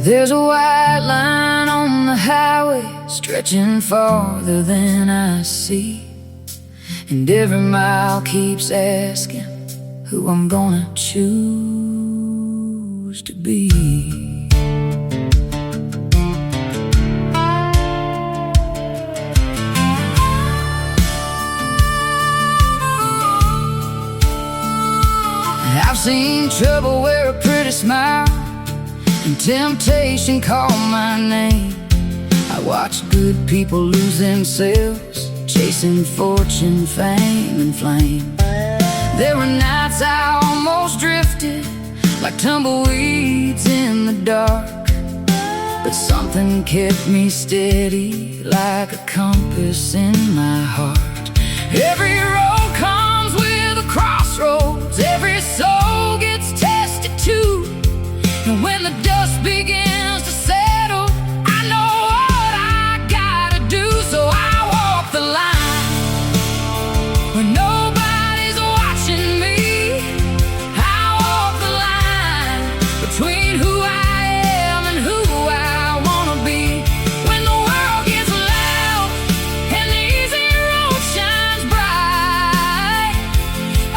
There's a white line on the highway stretching farther than I see, and every mile keeps asking who I'm gonna choose to be. I've seen trouble wear a pretty smile and temptation call my name. I watched good people lose themselves, chasing fortune, fame, and flame. There were nights I almost drifted like tumbleweeds in the dark, but something kept me steady like a compass in my heart. Every road comes with a crossroads, every soul gets tested too, and when the dust begins to settle, I know what I gotta do. So I walk the line when nobody's watching me. I walk the line between who I am and who I wanna be. When the world gets loud and the easy road shines bright,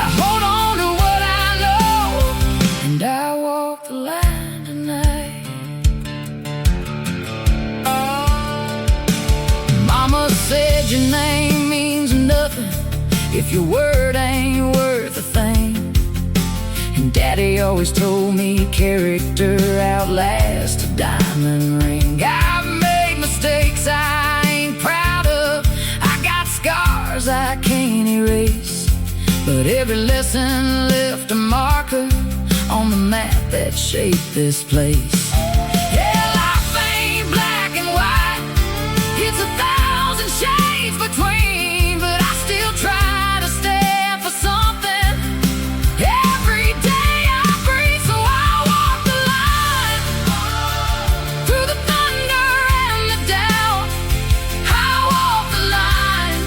I hold on to what I know, and I walk the line tonight. Mama said your name means nothing if your word ain't worth a thing, and Daddy always told me character outlasts a diamond ring. I've made mistakes I ain't proud of, I got scars I can't erase, but every lesson left a marker on the map that shaped this place. Yeah, life ain't black and white, it's 1,000 shades between, but I still try to stand for something. Every day I breathe, so I walk the line through the thunder and the doubt. I walk the line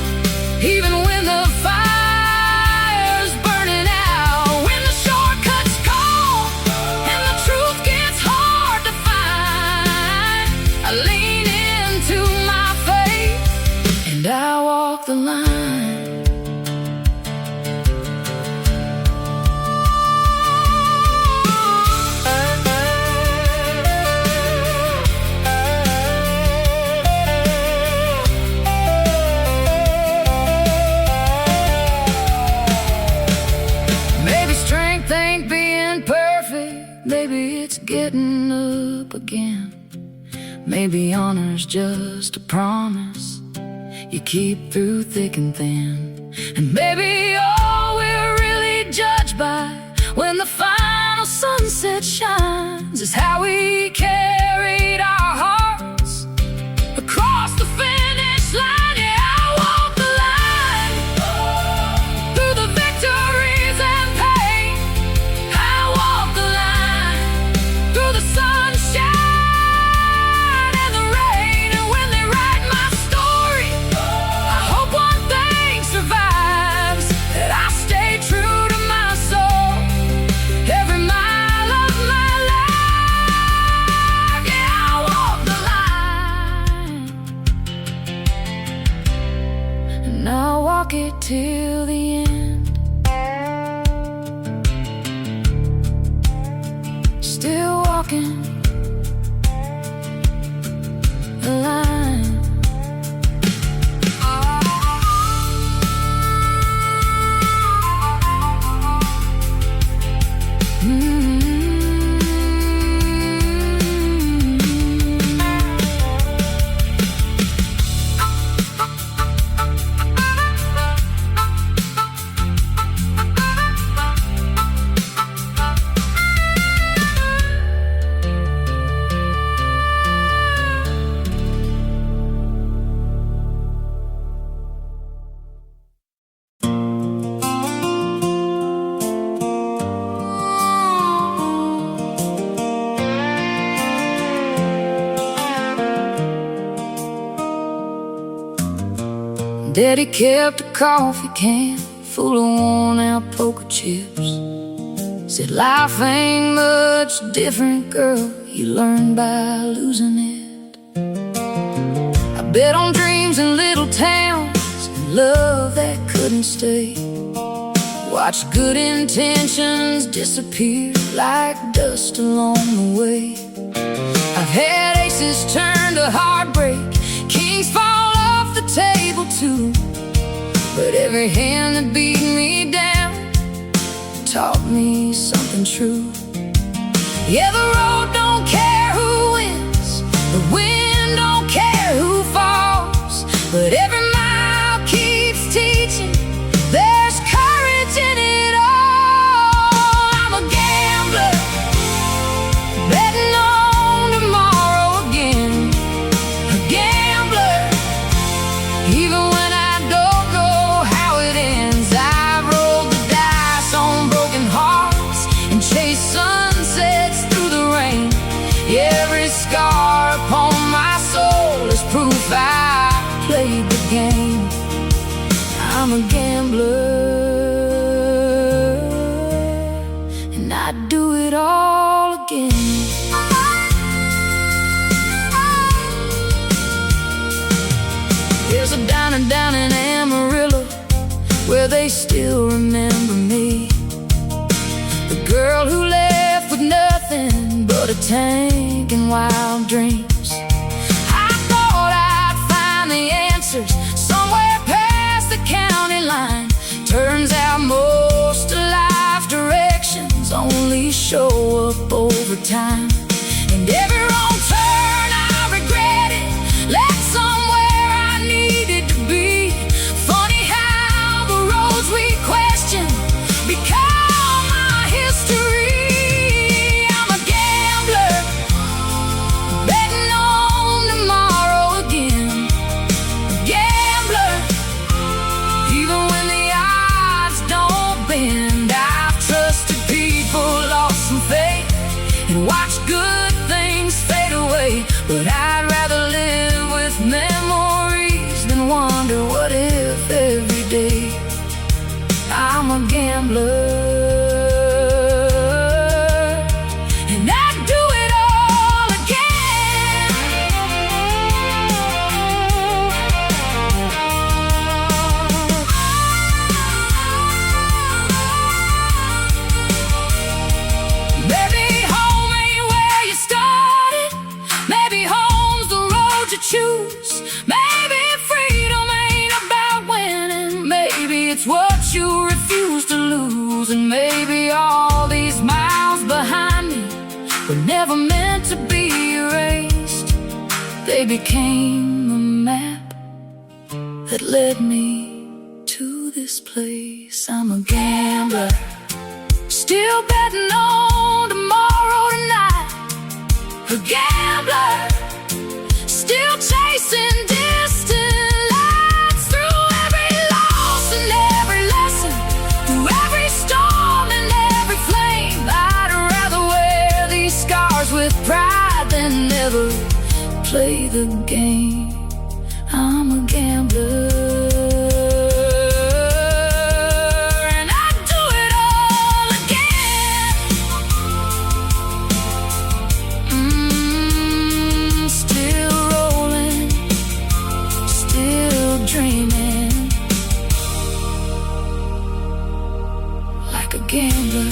even when the fire's burning out, when the shortcuts call and the truth gets hard to find. I lean into my faith and I walk the line. Maybe strength ain't being perfect, maybe it's getting up again. Maybe honor's just a promise you keep through thick and thin, and maybe all we're really judged by when the final sunset shines is how we carried our hearts across the finish line. Yeah, I walk the line through the victories and pain. I walk the line through the sunshine and the rain, and when they write my story, I hope one thing survives, that I stay true to my soul every mile of my life. Yeah, I walk the line, and I'll walk it till the end. Still walking the line. Daddy kept a coffee can full of worn-out poker chips. Said life ain't much different, girl, you learn by losing it. I bet on dreams in little towns and love that couldn't stay. Watch good intentions disappear like dust along the way. I've had aces turn to heartbreak, kings fall off the table too. But every hand that beat me down taught me something true. Yeah, the road don't care who wins, the wind don't care who falls, but every mile keeps teaching there's courage in it all. I'm a gambler, betting on tomorrow again. A gambler, even when I don't know how it ends. I've rolled the dice on broken hearts and chased sunsets through the rain. Every scar upon my soul is proof I played the game. I'm a gambler, and I'd do it all again. There's a diner down in Amarillo where they still remember me, the girl who left with nothing but a tank and wild dreams. I thought I'd find the answers somewhere past the county line. Turns out most of life's directions only show up over time. And every wrong turn I regretted led somewhere I needed to be. Funny how the roads we question become my history. I'm a gambler, betting on tomorrow again. A gambler, even when the odds don't bend. I've trusted people, lost some faith, and watched good things fade away. But I'd rather live with memories than wonder what if every day. I'm a gambler, and I'd do it all again. Maybe home ain't where you started, maybe home's the road you choose. Maybe freedom ain't about winning, maybe it's what you refuse to lose. And maybe all these miles behind me were never meant to be erased. They became a map that led me to this place. I'm a gambler, still betting on tomorrow tonight. A gambler, still chasing distant lights. Through every loss and every lesson, through every storm and every flame, I'd rather wear these scars with pride than never play the game. I'm a gambler, and I'd do it all again. Still rolling, still dreaming, like a gambler.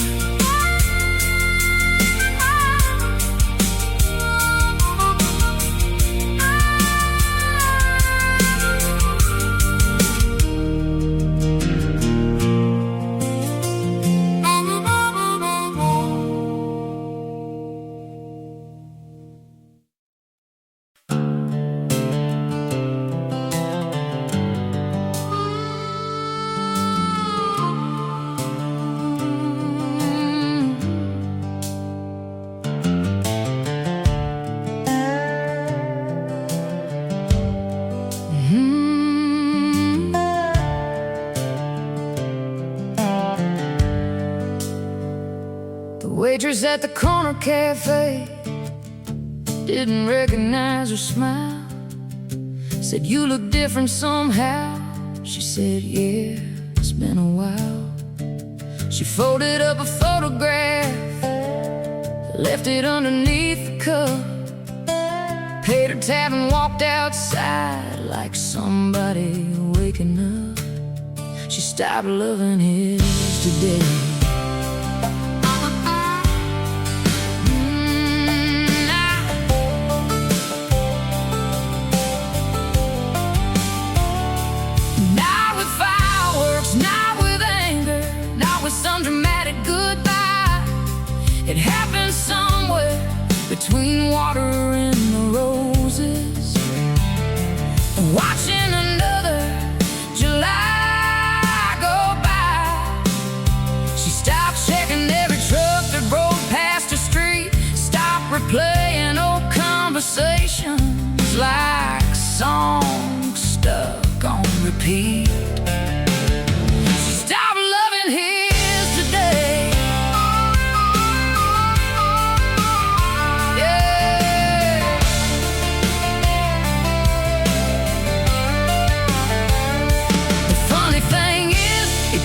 Waitress at the corner cafe didn't recognize her smile. Said, "You look different somehow." She said, "Yeah, it's been a while." She folded up a photograph, left it underneath the cup, paid her tab and walked outside like somebody waking up. She stopped loving his today. Not with fireworks, not with anger, not with some dramatic goodbye. It happened somewhere between water and the roses. Watching another July go by, she stopped checking every truck that rode past her street, stopped replaying old conversations like songs stuck on repeat. She stopped loving his today.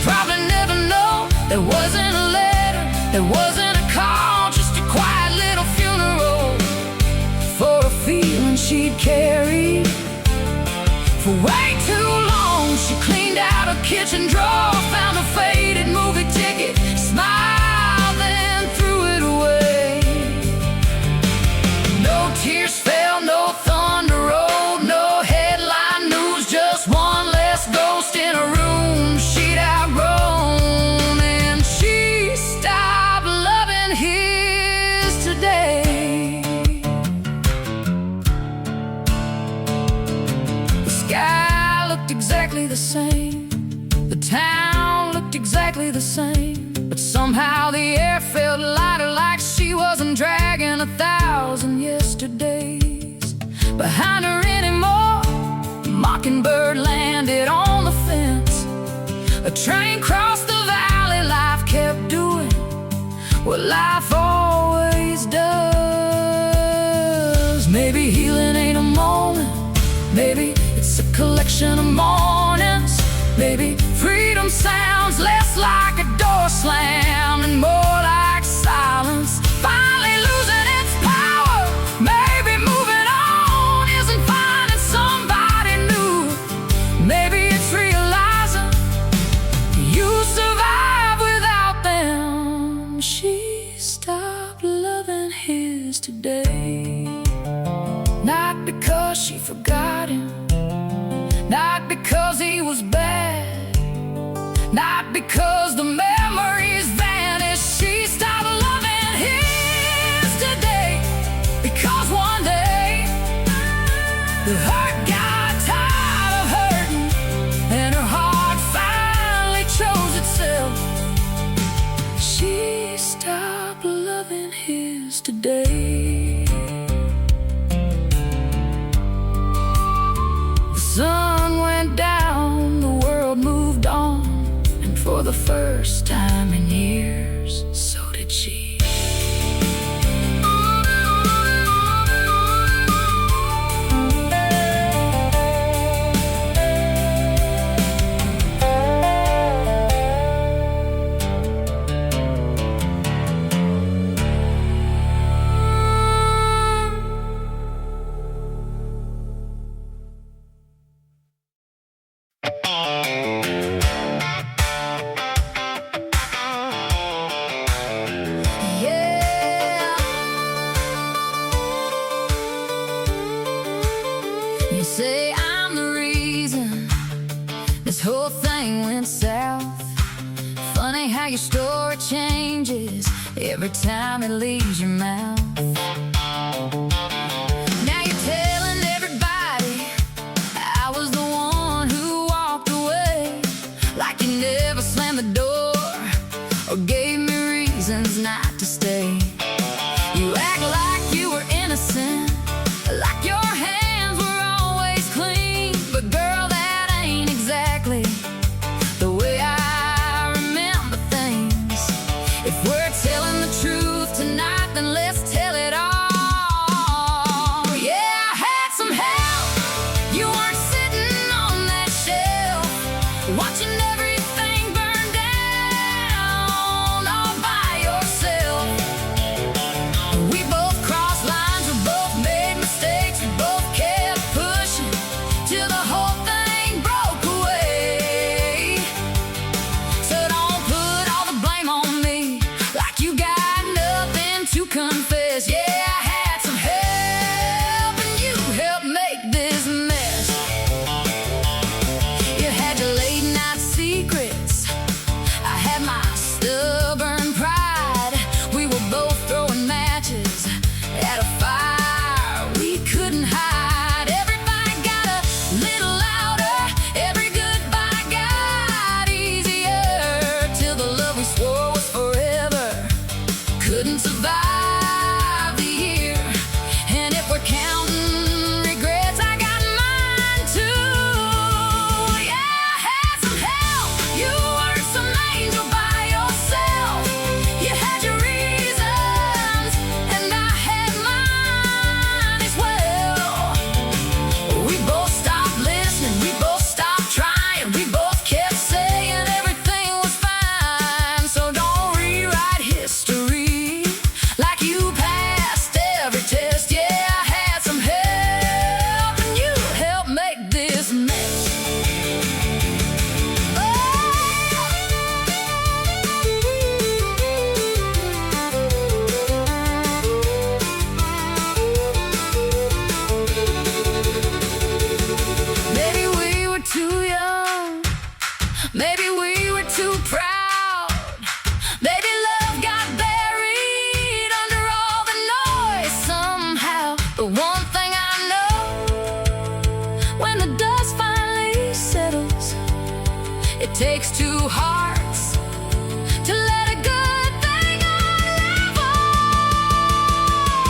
Probably never know there wasn't a letter, there wasn't a call, just a quiet little funeral for a feeling she'd carried for way too long. She cleaned out her kitchen drawer, found a faded movie ticket, smiled and threw it away. No tears fell, no thunder rolled, no headline news, just one less ghost in a room she'd outgrown. And she stopped loving his today. The sky looked exactly the same, the town looked exactly the same, but somehow the air felt lighter, like she wasn't dragging 1,000 yesterdays behind her anymore. A mockingbird landed on the fence, a train crossed the valley, life kept doing what life always does. Maybe healing ain't a moment, maybe it's a collection of mornings. Maybe freedom sounds less like a door slam and more like silence finally losing its power. Maybe moving on isn't finding somebody new. Maybe it's realizing you survive without them. She stopped loving his today. Not because she forgot him, not because he was bad, not because the memories vanished. She stopped loving his today because one day the hurt got tired of hurting and her heart finally chose itself. She stopped loving his today. The sun went down, the world moved on, and for the first time in years, so did she. You say I'm the reason this whole thing went south. Funny how your story changes every time it leaves your mouth. Now you're telling everybody I was the one who walked away, like you never slammed the door or gave me reasons not to stay. You act like you were innocent, like your hands were always clean. But girl, that ain't exactly the way I remember things. If we're telling the truth tonight, then let's tell it Takes two hearts to let a good thing unravel.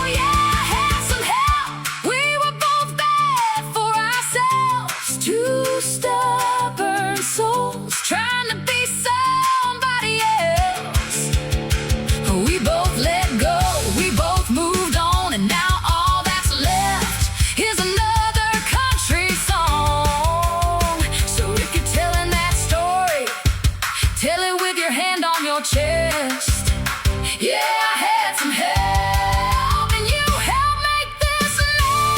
Yeah, I had some help. We were both bad for ourselves. Two stubborn souls trying to be somebody else. We both let go, we both moved on, and now all that's left is another country song. So if you're telling that story, tell it with your hand on your chest. Yeah, I had some help, and you helped make this last.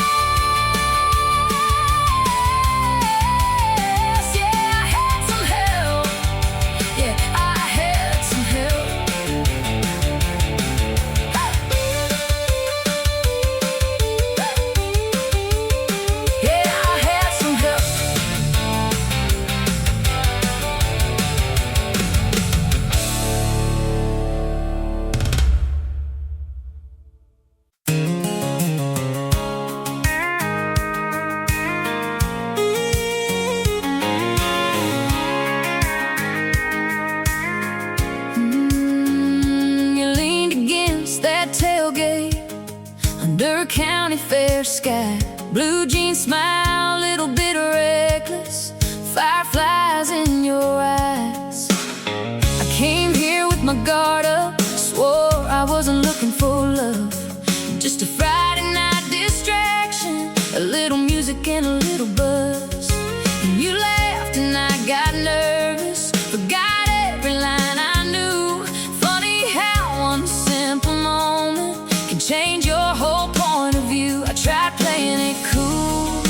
Yeah, I had some help. Yeah, I had some help. Yeah, I had some help. You leaned against that tailgate under a county fair sky. Blue jeans smile, little bit reckless, fireflies in your eyes. I came here with my guard up, swore I wasn't looking for love. Just a Friday night distraction, a little music and a little buzz. And you laughed and I got nervous, forgot every line I knew. Funny how one simple moment can change your whole point of view. I tried playing it cool,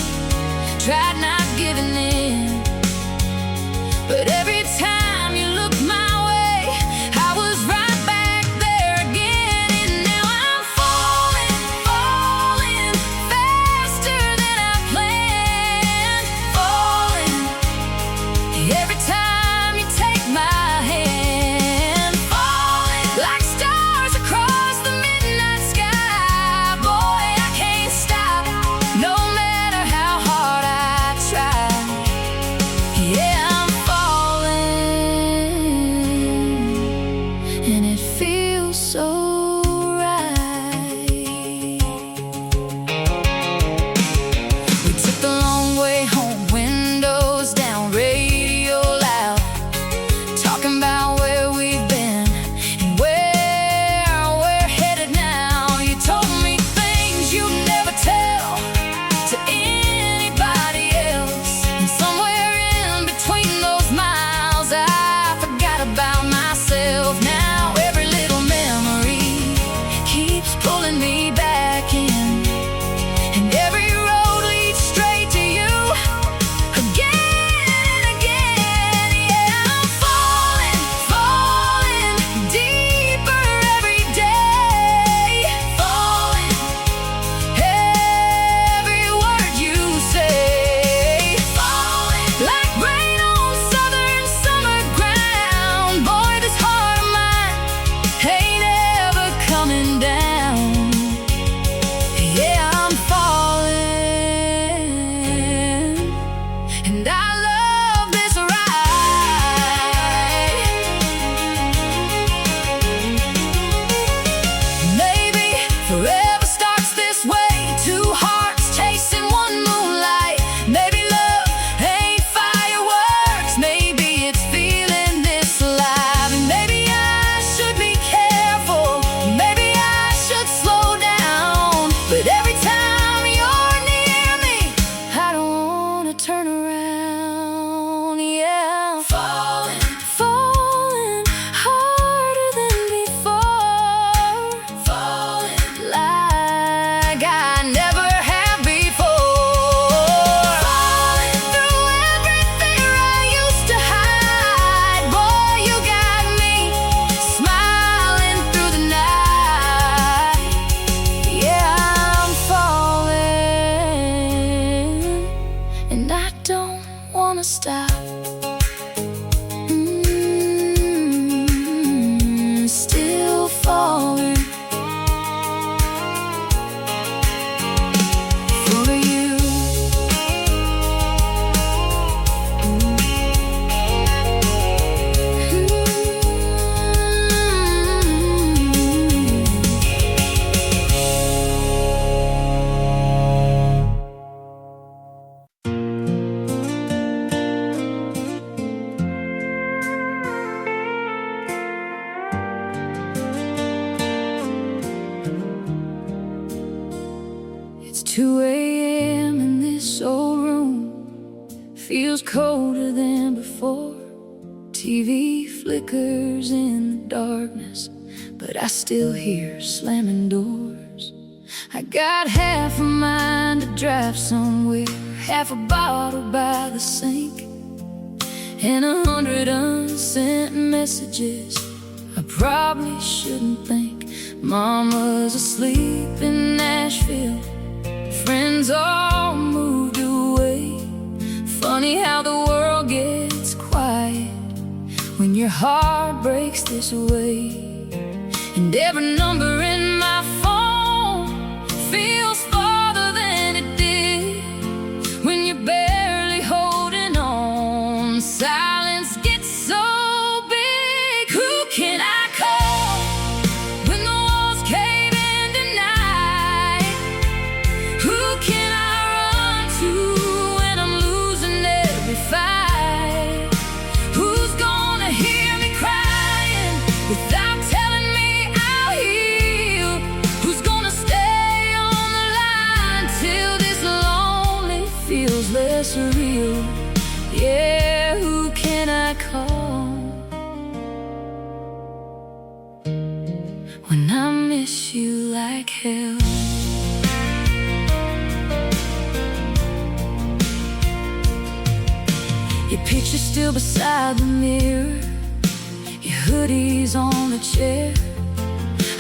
tried not giving in, but every time you looked my way, I was right back there again. And now I'm falling, falling faster than I planned. Falling every time you take my hand. Falling like stars across the midnight sky. Boy, I can't stop, no matter how hard I try. Yeah, I'm falling, and it feels so right. We took the long way home, windows down, radio loud, talking about where we've been and where we're headed now. You told me things you'd never tell to anybody else, and somewhere in between those miles I forgot about myself. Now every little memory keeps pulling me back in, and every road leads straight to you again and again. Yeah, I'm falling, falling deeper every day. Falling every word you say. Falling like rain on southern summer ground. Boy, this heart of mine ain't ever coming down. Yeah, I'm falling, and I love this ride. Maybe forever starts this way, two hearts chasing one moonlight. Maybe love ain't fireworks, maybe it's feeling this alive. And maybe I should be careful, maybe I should slow down, but every time you're near me, I don't wanna turn around. Yeah, I'm falling, falling harder than before. Falling like I never have before. Falling through everything I used to hide. Boy, you got me smiling through the night. Yeah, I'm falling, and I don't wanna stop. Still falling for you. feels colder than before. TV flickers in the darkness, but I still hear slamming doors. I got half a mind to drive somewhere, half a bottle by the sink, and 100 unsent messages I probably shouldn't think. Mama's asleep in Nashville, friends all moved away. Funny how the world gets quiet when your heart breaks this way. And every number in my phone feels farther than it did when you're barely holding on. Silence gets so big. Who can I call when the walls cave in tonight? Who can I run to when I'm losing every fight? Who's gonna hear me crying without telling me I'll heal? Who's gonna stay on the line till this lonely feels less real? Yeah, who can I call when I miss you like hell? Your picture's still beside the mirror, your hoodie's on the chair.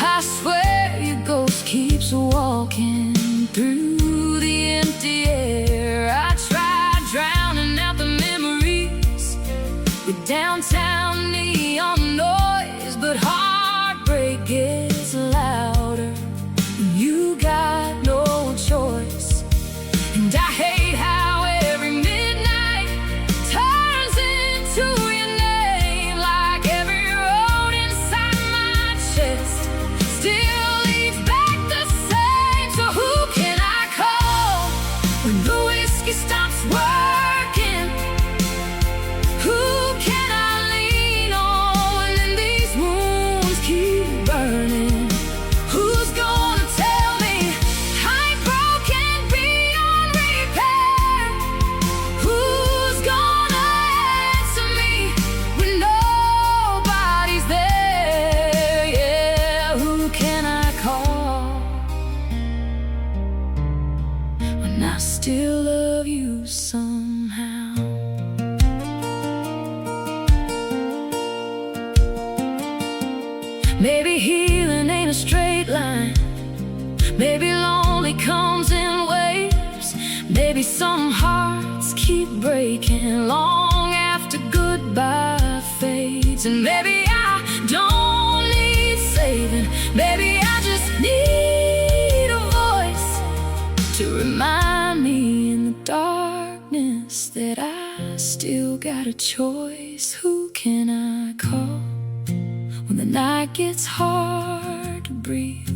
I swear your ghost keeps walking through the empty air. I tried drowning out the memories with downtown neon noise, but heartbreak gets louder and you got no choice. And I hate how every midnight turns into your name, like every road inside my chest still leads back the same. So who can I call when the whiskey stops working? Who can I lean on when these wounds keep burning? Who's gonna tell me I'm broken beyond repair? Who's gonna answer me when nobody's there? Yeah, who can I call when I still love you somehow? Maybe healing ain't a straight line. Maybe lonely comes in waves. Maybe some hearts keep breaking long after goodbye fades. And maybe I don't need saving. Maybe I just need a voice to remind me in the darkness that I still got a choice. Who can I call when the night gets hard to breathe?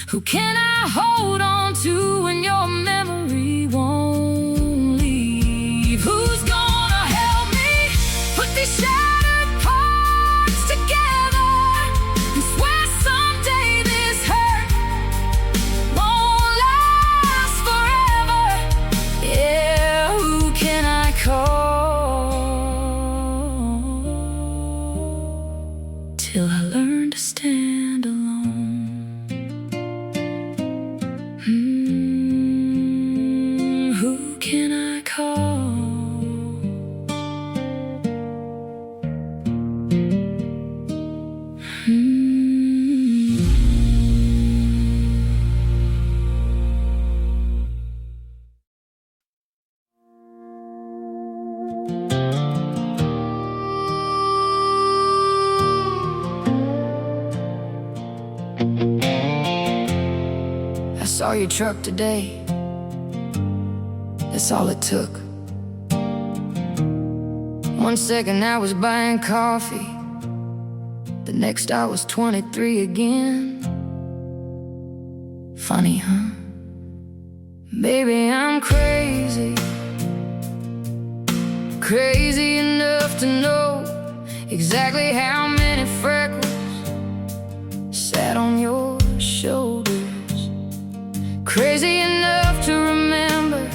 Who can I hold on to when your memory won't leave? Who's gonna help me put these shattered parts together and swear someday this hurt won't last forever? Yeah, who can I call till I learn to stand alone? Who can I call? I saw your truck today. That's all it took. 1 second I was buying coffee, the next I was 23 again. Funny, huh? Baby, I'm crazy, crazy enough to know exactly how many freckles sat on your shoulders. Crazy enough to remember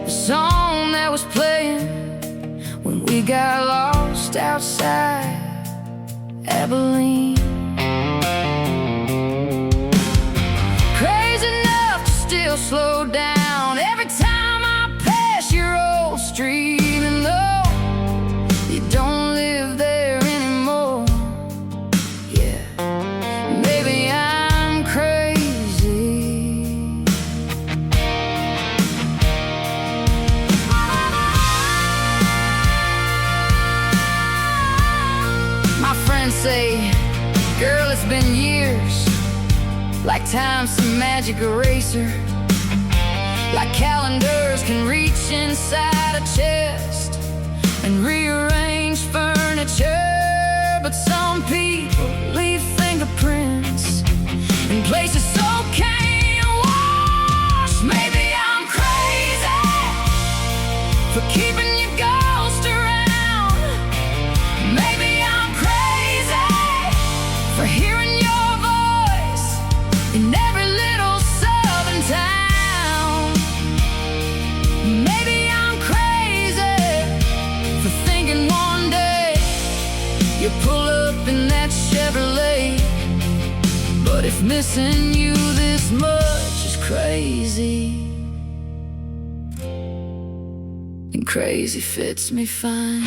the song that was playing when we got lost outside Abilene. Crazy enough to still slow down every time I pass your old street. Even though you don't live there anymore, yeah, maybe I'm crazy. My friends say, girl, it's been years, like time's some magic eraser, like calendars can reach inside a chest and rearrange furniture. But some people leave fingerprints in places so can't wash. Maybe I'm crazy for keeping your ghost around. Maybe I'm crazy for hearing your voice in every little southern town. Maybe I'm crazy for thinking one day you pull up in that Chevrolet. But if missing you this much is crazy, then crazy fits me fine.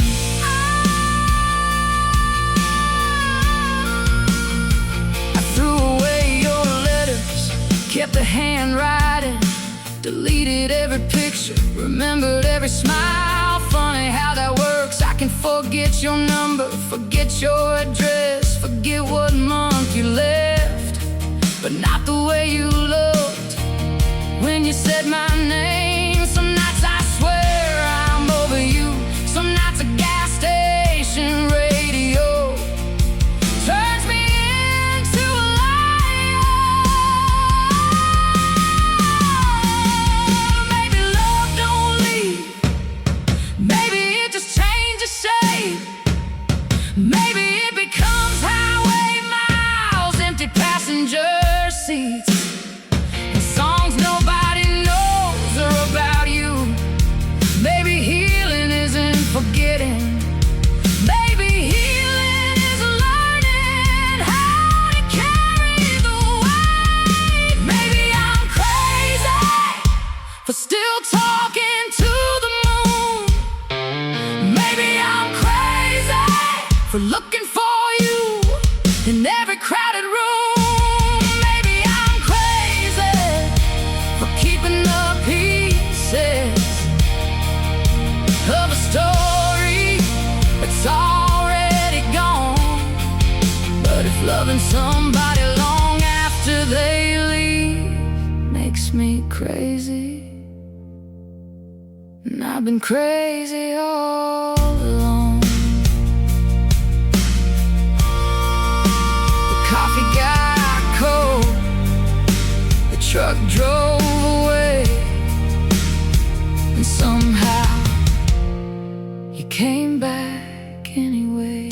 I threw away your letters, kept the handwriting, deleted every picture, remembered every smile. Funny how that works. I can forget your number, forget your address, forget what month you left, but not the way you looked when you said my name. Some nights I swear I'm over you. Some nights a gas station radio turns me into a liar. Maybe love don't leave, maybe it just changes shape. Maybe it becomes highway miles, empty passenger seats, and songs nobody knows are about you. Maybe healing isn't forgetting. Maybe healing is learning how to carry the weight. Maybe I'm crazy for still talking to the moon. Maybe I'm crazy for looking for you in every crowded room. Maybe I'm crazy for keeping the pieces of a story that's already gone. But if loving somebody long after they leave makes me crazy, and I've been crazy all along. The coffee got cold, the truck drove away, and somehow you came back anyway.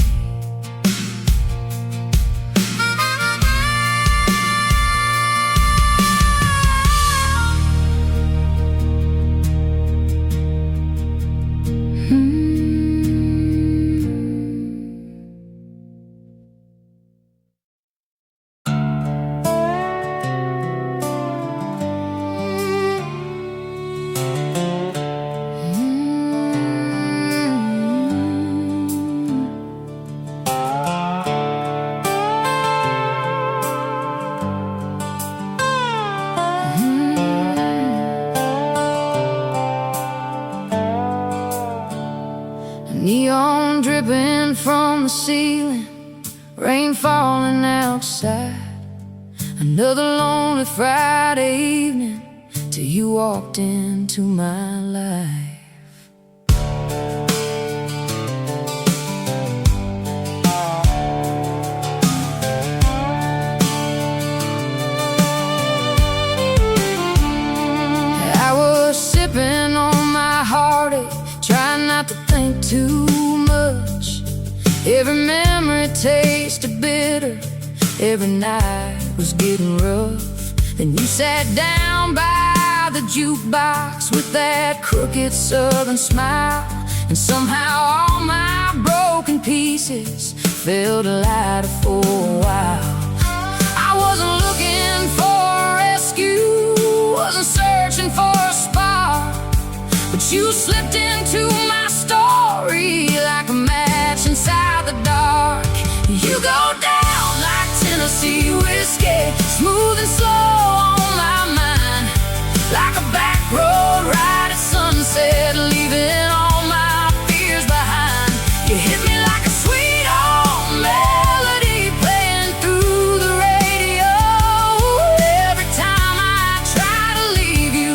Neon dripping from the ceiling, rain falling outside. Another lonely Friday evening till you walked into my life. I was sipping on my heartache, trying not to think too much. Every memory tasted bitter, every night was getting rough. Then you sat down by the the jukebox with that crooked southern smile. And somehow all my broken pieces fell to lighter for a while. I wasn't looking for a rescue, wasn't searching for a spark, but you slipped into my story like a match inside the dark. You go down like Tennessee whiskey, smooth and slow on my mind, like a back road ride at sunset, leaving all my fears behind. You hit me like a sweet old melody playing through the radio. Every time I try to leave you,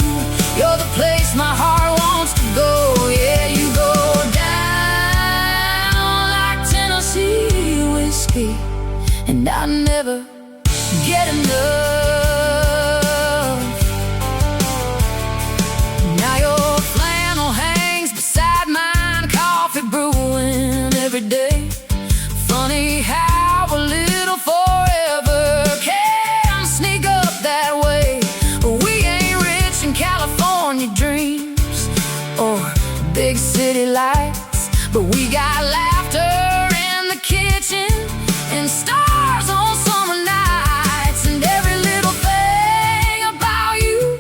you're the place my heart wants to go. Yeah, you go down like Tennessee whiskey, and I never get enough. Now your flannel hangs beside mine, coffee brewing every day. Funny how a little forever can sneak up that way. We ain't rich in California dreams or big city lights, but we got laughter in the kitchen and stars on summer nights. And every little thing about you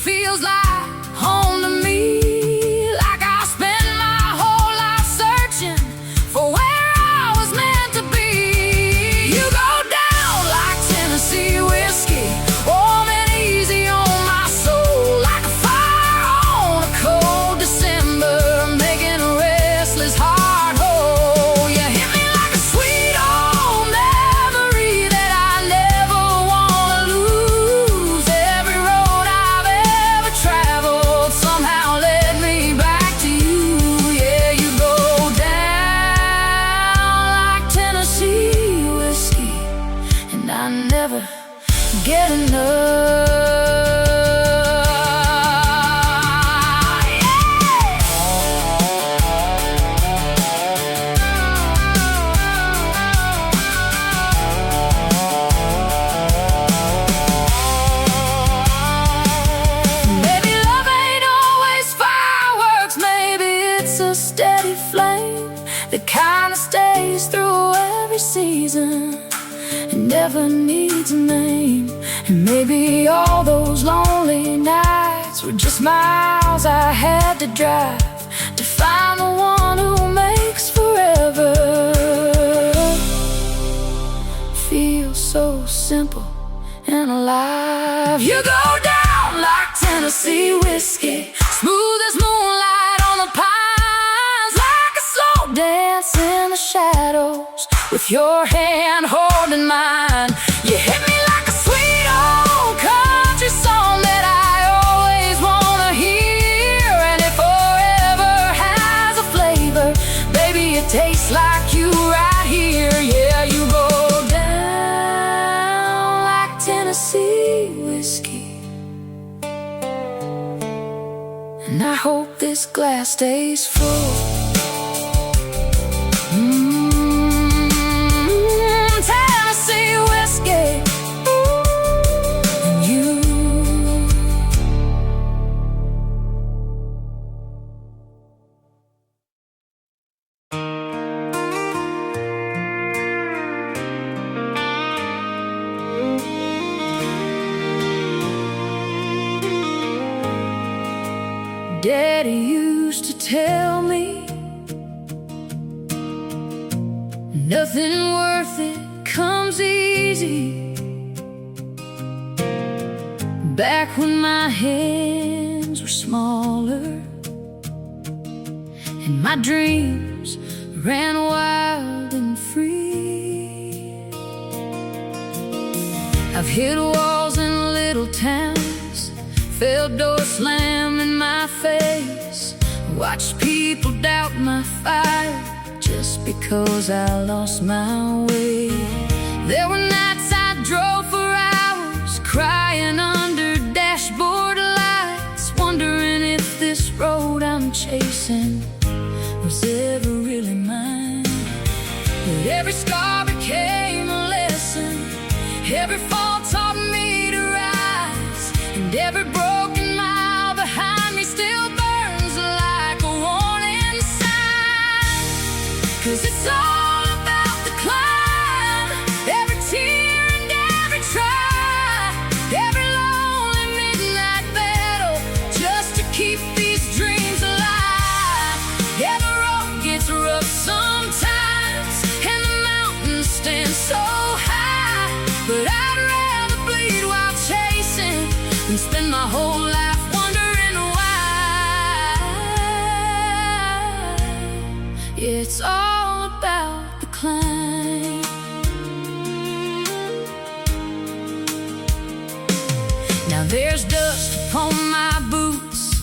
feels like home to me, like I spent my whole life searching for where I was meant to be. You go down like Tennessee whiskey, warm and easy on my soul, like a fire on a cold December, making a restless heart whole. You hit me like a sweet old memory that I never wanna lose. Every road I've ever traveled somehow led me back to you. Yeah, you go down like Tennessee whiskey, and I never get enough. Maybe love ain't always fireworks, maybe it's a steady flame, the kind that stays through every season and never needs a name. And maybe all those lonely nights were just miles I had to drive to find the one who makes forever feel so simple and alive. You go down like Tennessee whiskey, smooth as moonlight on the pines, like a slow dance in the shadows with your hand holding mine. You hit me like a sweet old country song that I always wanna hear, and it forever has a flavor, baby, it tastes like you right here. Yeah, you go down like Tennessee whiskey, and I hope this glass stays full. Tennessee whiskey, and you. Daddy used to tell me nothing worth it comes easy. Back when my hands were smaller and my dreams ran wild and free. I've hit walls in little towns, felt doors slam in my face, watched people doubt my fire just because I lost my way. There were nights I drove for hours, crying under dashboard lights, wondering if this road I'm chasing was ever really mine. But every scar became a lesson, every fall taught me to rise, and every broken mile all about the climb, every tear and every try, every lonely midnight battle, just to keep these dreams alive. Yeah, the road gets rough sometimes, and the mountains stand so high, but I'd rather bleed while chasing than spend my whole life wondering why. It's all about the climb. Now there's dust upon my boots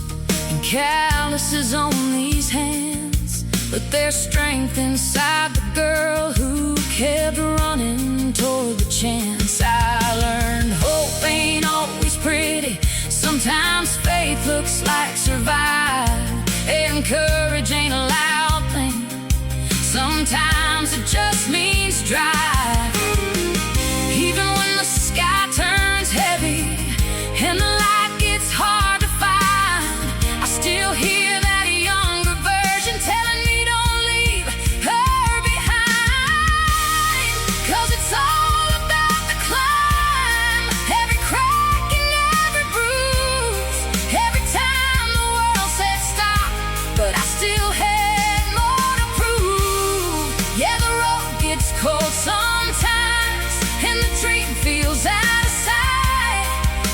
and calluses on these hands, but there's strength inside the girl who kept running toward the chance. I learned hope ain't always pretty. Sometimes faith looks like survive, and courage ain't a loud thing. Sometimes it just means drive. Even when the sky turns heavy and the light gets hard to find, I still hear that younger version telling me don't leave her behind. 'Cause it's all about the climb, every crack and every bruise, every time the world said stop, but I still had more to prove. Yeah, the road gets cold sometimes, and the dream feels out of sight,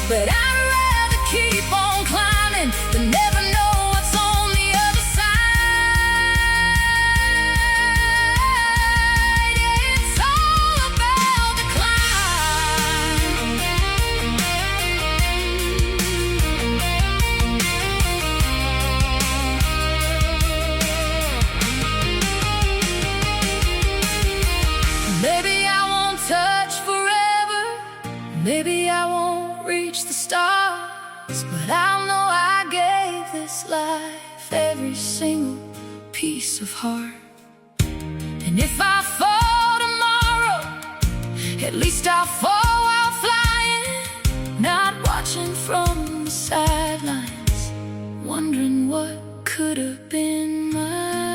but I'd rather keep on climbing than never know what's on the other side. Yeah, it's all about the climb. Maybe I won't touch forever, maybe I won't reach the stars, but I'll know I gave this life every single piece of heart. And if I fall tomorrow, at least I'll fall while flying, not watching from the sidelines, wondering what could have been mine.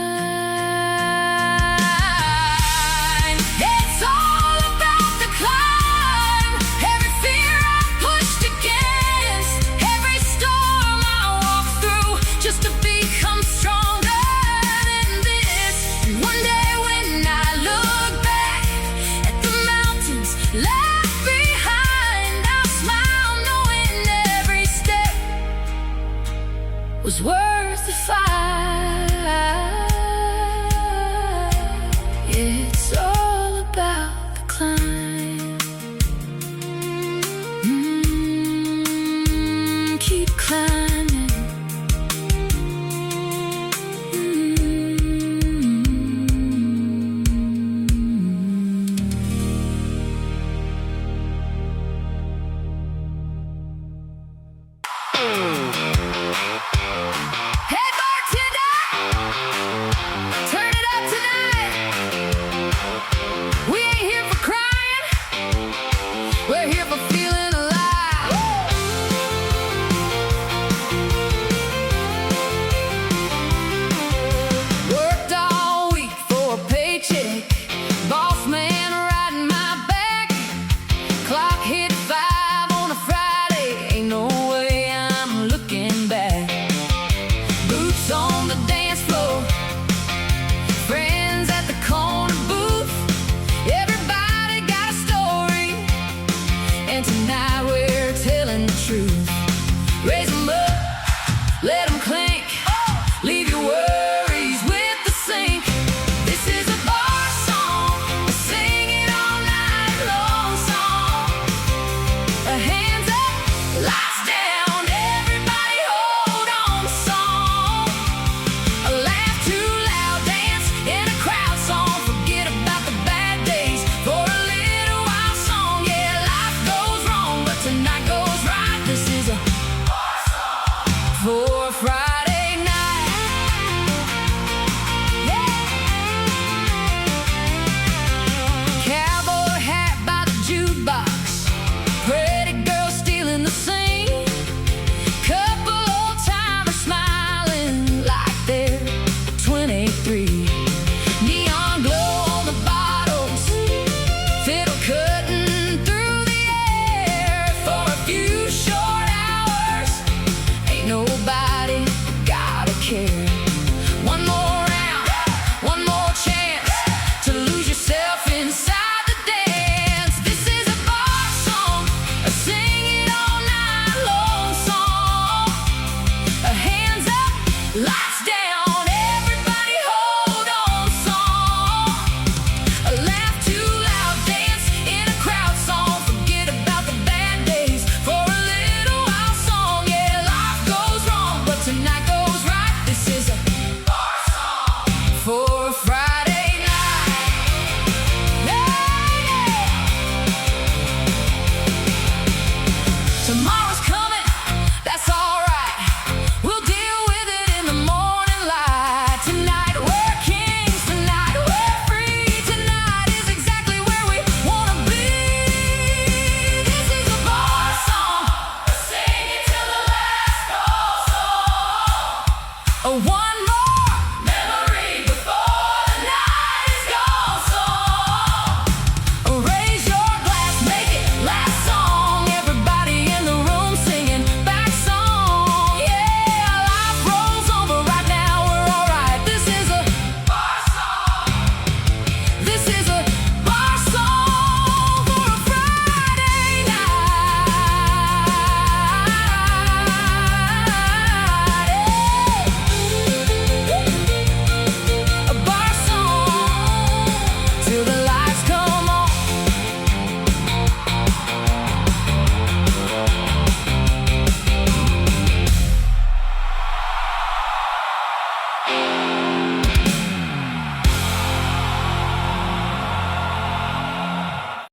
It's all about the climb, every fear I pushed against, every storm I walked through, just to become stronger than this. And one day when I look back at the mountains left behind, I'll smile knowing every step was worth the fight. It's all about the climb. Keep climbing. Hey bartender, turn it up tonight. We ain't here for crying, we're here for feeling alive. Worked all week for a paycheck, boss man riding my back. Clock hit 5 on a Friday, ain't no way I'm looking back. Boots on the dance floor, friends at the corner booth, everybody got a story, and tonight we're telling the truth. Raise 'em up, let 'em clink, leave your worries with the sink. This is a bar song, a sing it all night long song. Hands up, lights down, everybody hold on song. care. One more round, one more chance to lose yourself inside the dance. This is a bar song, a sing it all night long song. Hands up, lights down, everybody hold on song. A laugh too loud, dance in a crowd song. Forget about the bad days for a little while song. Yeah, life goes wrong, but tonight goes right. This is a bar song for a Friday night. Yeah. Tomorrow's coming, that's alright. We'll deal with it in the morning light. Tonight we're kings, tonight we're free. Tonight is exactly where we wanna be. This is a bar song, sing it till the last call song. A one